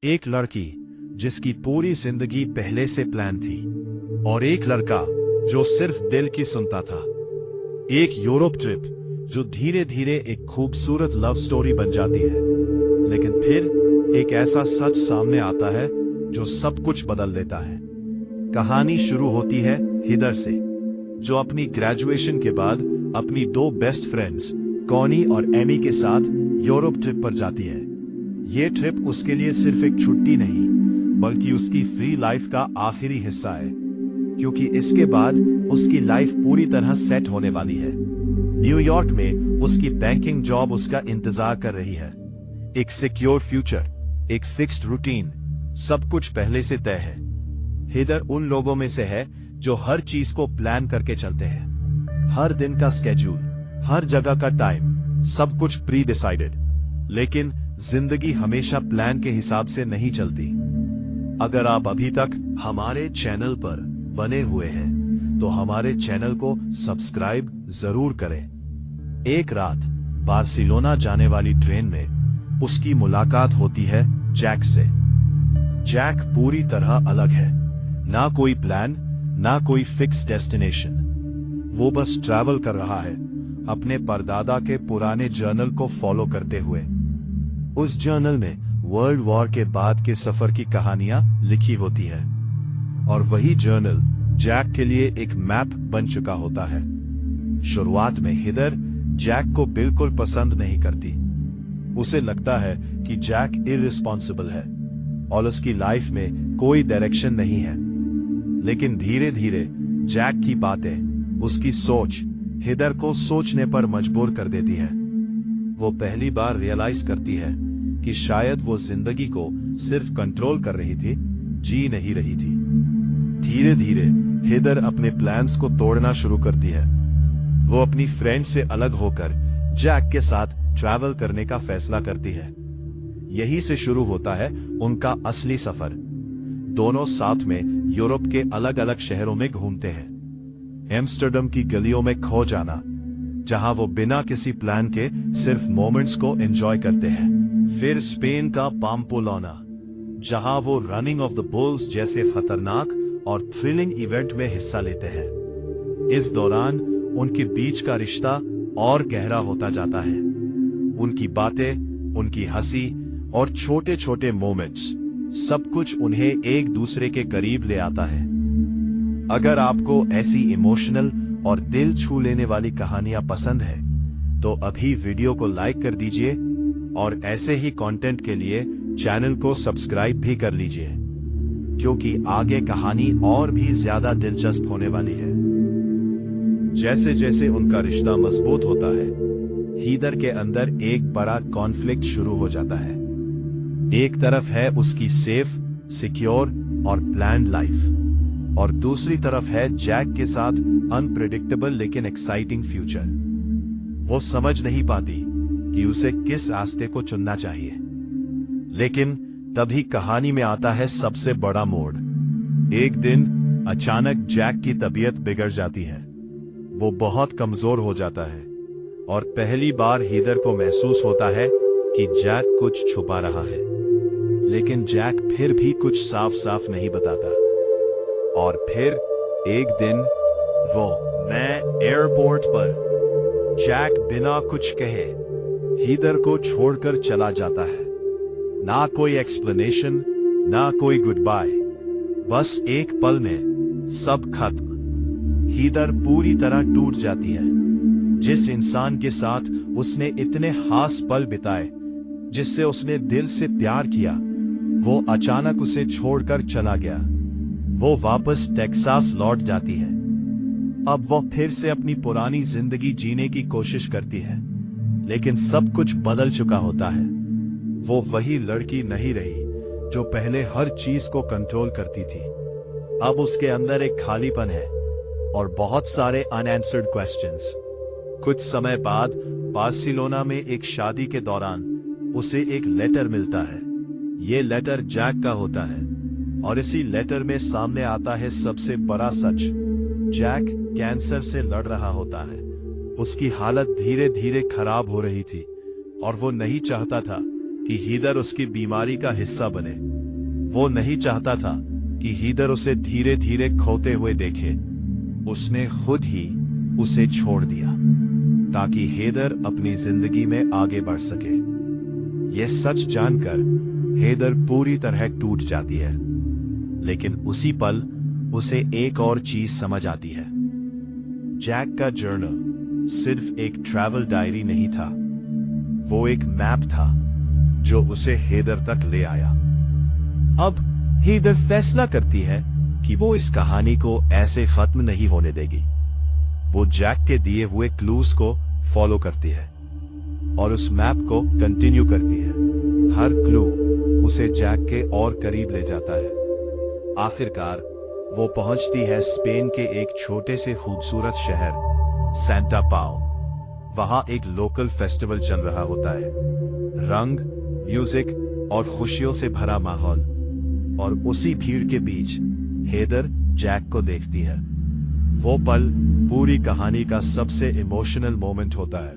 एक लड़की जिसकी पूरी जिंदगी पहले से प्लान थी, और एक लड़का जो सिर्फ दिल की सुनता था। एक यूरोप ट्रिप जो धीरे धीरे एक खूबसूरत लव स्टोरी बन जाती है, लेकिन फिर एक ऐसा सच सामने आता है जो सब कुछ बदल देता है। कहानी शुरू होती है हिदर से, जो अपनी ग्रेजुएशन के बाद अपनी दो बेस्ट फ्रेंड्स कॉनी और एमी के साथ यूरोप ट्रिप पर जाती है। ये ट्रिप उसके लिए सिर्फ एक छुट्टी नहीं, बल्कि उसकी फ्री लाइफ का आखिरी हिस्सा है, क्योंकि इसके बाद उसकी लाइफ पूरी तरह सेट होने वाली है। न्यूयॉर्क में उसकी बैंकिंग जॉब उसका इंतजार कर रही है। एक सिक्योर फ्यूचर, एक फिक्स्ड रूटीन, सब कुछ पहले से तय है। हिदर उन लोगों में से है जो हर चीज को प्लान करके चलते हैं। हर दिन का स्केड्यूल, हर जगह का टाइम, सब कुछ प्री डिसाइडेड। लेकिन जिंदगी हमेशा प्लान के हिसाब से नहीं चलती। अगर आप अभी तक हमारे चैनल पर बने हुए हैं तो हमारे चैनल को सब्सक्राइब जरूर करें। एक रात बार्सिलोना जाने वाली ट्रेन में उसकी मुलाकात होती है जैक से। जैक पूरी तरह अलग है, ना कोई प्लान, ना कोई फिक्स डेस्टिनेशन। वो बस ट्रैवल कर रहा है, अपने परदादा के पुराने जर्नल को फॉलो करते हुए। उस जर्नल में वर्ल्ड वॉर के बाद के सफर की कहानियां लिखी होती है, और वही जर्नल जैक के लिए एक मैप बन चुका होता है। शुरुआत में हिदर जैक को बिल्कुल पसंद नहीं करती। उसे लगता है कि जैक इररिस्पॉन्सिबल है और उसकी लाइफ में कोई डायरेक्शन नहीं है। लेकिन धीरे धीरे जैक की बातें, उसकी सोच हिदर को सोचने पर मजबूर कर देती है। वो पहली बार रियलाइज करती है कि शायद वो जिंदगी को सिर्फ कंट्रोल कर रही थी, जी नहीं रही थी। धीरे धीरे हिदर अपने प्लान्स को तोड़ना शुरू करती है। वो अपनी फ्रेंड से अलग होकर जैक के साथ ट्रैवल करने का फैसला करती है। यही से शुरू होता है उनका असली सफर। दोनों साथ में यूरोप के अलग अलग शहरों में घूमते हैं। एम्स्टर्डम की गलियों में खो जाना, जहां वो बिना किसी प्लान के सिर्फ मोमेंट्स को एंजॉय करते हैं। फिर स्पेन का पाम्पोलोना, जहां वो रनिंग ऑफ द बुल्स जैसे खतरनाक और थ्रिलिंग इवेंट में हिस्सा लेते हैं। इस दौरान उनके बीच का रिश्ता और गहरा होता जाता है। उनकी बातें, उनकी हंसी और छोटे छोटे मोमेंट्स, सब कुछ उन्हें एक दूसरे के करीब ले आता है। अगर आपको ऐसी इमोशनल और दिल छू लेने वाली कहानियां पसंद है तो अभी वीडियो को लाइक कर दीजिए, और ऐसे ही कंटेंट के लिए चैनल को सब्सक्राइब भी कर लीजिए, क्योंकि आगे कहानी और भी ज्यादा दिलचस्प होने वाली है। जैसे जैसे उनका रिश्ता मजबूत होता है, हिदर के अंदर एक बड़ा कॉन्फ्लिक्ट शुरू हो जाता है। एक तरफ है उसकी सेफ, सिक्योर और प्लान्ड लाइफ, और दूसरी तरफ है जैक के साथ अनप्रेडिक्टेबल लेकिन एक्साइटिंग फ्यूचर। वो समझ नहीं पाती कि उसे किस रास्ते को चुनना चाहिए। लेकिन तभी कहानी में आता है सबसे बड़ा मोड़। एक दिन अचानक जैक की तबीयत बिगड़ जाती है। वो बहुत कमजोर हो जाता है, और पहली बार हिदर को महसूस होता है कि जैक कुछ छुपा रहा है। लेकिन जैक फिर भी कुछ साफ साफ नहीं बताता। और फिर एक दिन वो नए एयरपोर्ट पर जैक बिना कुछ कहे हिदर को छोड़कर चला जाता है। ना कोई एक्सप्लेनेशन, ना कोई गुड बाय, बस एक पल में सब खत्म। हिदर पूरी तरह टूट जाती है। जिस इंसान के साथ उसने इतने खास पल बिताए, जिससे उसने दिल से प्यार किया, वो अचानक उसे छोड़कर चला गया। वो वापस टेक्सास लौट जाती है। अब वो फिर से अपनी पुरानी जिंदगी जीने की कोशिश करती है, लेकिन सब कुछ बदल चुका होता है। वो वही लड़की नहीं रही जो पहले हर चीज को कंट्रोल करती थी। अब उसके अंदर एक खालीपन है और बहुत सारे अनआंसर्ड क्वेश्चंस। कुछ समय बाद बार्सिलोना में एक शादी के दौरान उसे एक लेटर मिलता है। ये लेटर जैक का होता है, और इसी लेटर में सामने आता है सबसे बड़ा सच। जैक कैंसर से लड़ रहा होता है। उसकी हालत धीरे धीरे खराब हो रही थी, और वो नहीं चाहता था कि हीदर उसकी बीमारी का हिस्सा बने। वो नहीं चाहता था कि हीदर उसे धीरे धीरे खोते हुए देखे। उसने खुद ही उसे छोड़ दिया ताकि हेदर अपनी जिंदगी में आगे बढ़ सके। यह सच जानकर हेदर पूरी तरह टूट जाती है, लेकिन उसी पल उसे एक और चीज समझ आती है। जैक का जर्नल सिर्फ एक ट्रैवल डायरी नहीं था, वो एक मैप था जो उसे हेदर तक ले आया। अब हेदर फैसला करती है कि वो इस कहानी को ऐसे खत्म नहीं होने देगी। वो जैक के दिए हुए क्लूज को फॉलो करती है और उस मैप को कंटिन्यू करती है। हर क्लू उसे जैक के और करीब ले जाता है। आखिरकार वो पहुंचती है स्पेन के एक छोटे से खूबसूरत शहर सेंटा पाओ। वहां एक लोकल फेस्टिवल चल रहा होता है। रंग, म्यूजिक और खुशियों से भरा माहौल। और उसी भीड़ के बीच हेदर जैक को देखती है। वो पल पूरी कहानी का सबसे इमोशनल मोमेंट होता है।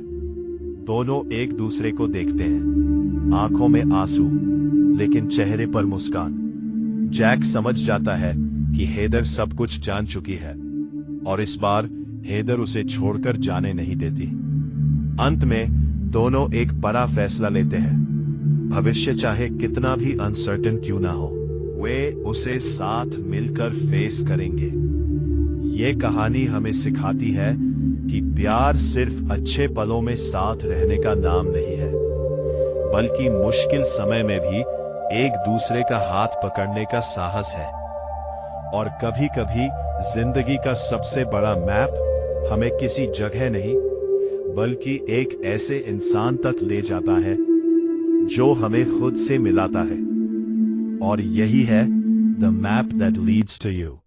दोनों एक दूसरे को देखते हैं, आंखों में आंसू लेकिन चेहरे पर मुस्कान। जैक समझ जाता है कि हेदर सब कुछ जान चुकी है और इस बार हेदर उसे छोड़कर जाने नहीं देती। अंत में दोनों एक बड़ा फैसला लेते हैं। भविष्य चाहे कितना भी अनसर्टेन क्यों ना हो, वे उसे साथ मिलकर फेस करेंगे। ये कहानी हमें सिखाती है कि प्यार सिर्फ अच्छे पलों में साथ रहने का नाम नहीं है, बल्कि मुश्किल समय में भी एक दूसरे का हाथ पकड़ने का साहस है। और कभी कभी जिंदगी का सबसे बड़ा मैप हमें किसी जगह नहीं, बल्कि एक ऐसे इंसान तक ले जाता है जो हमें खुद से मिलाता है। और यही है the map that leads to you.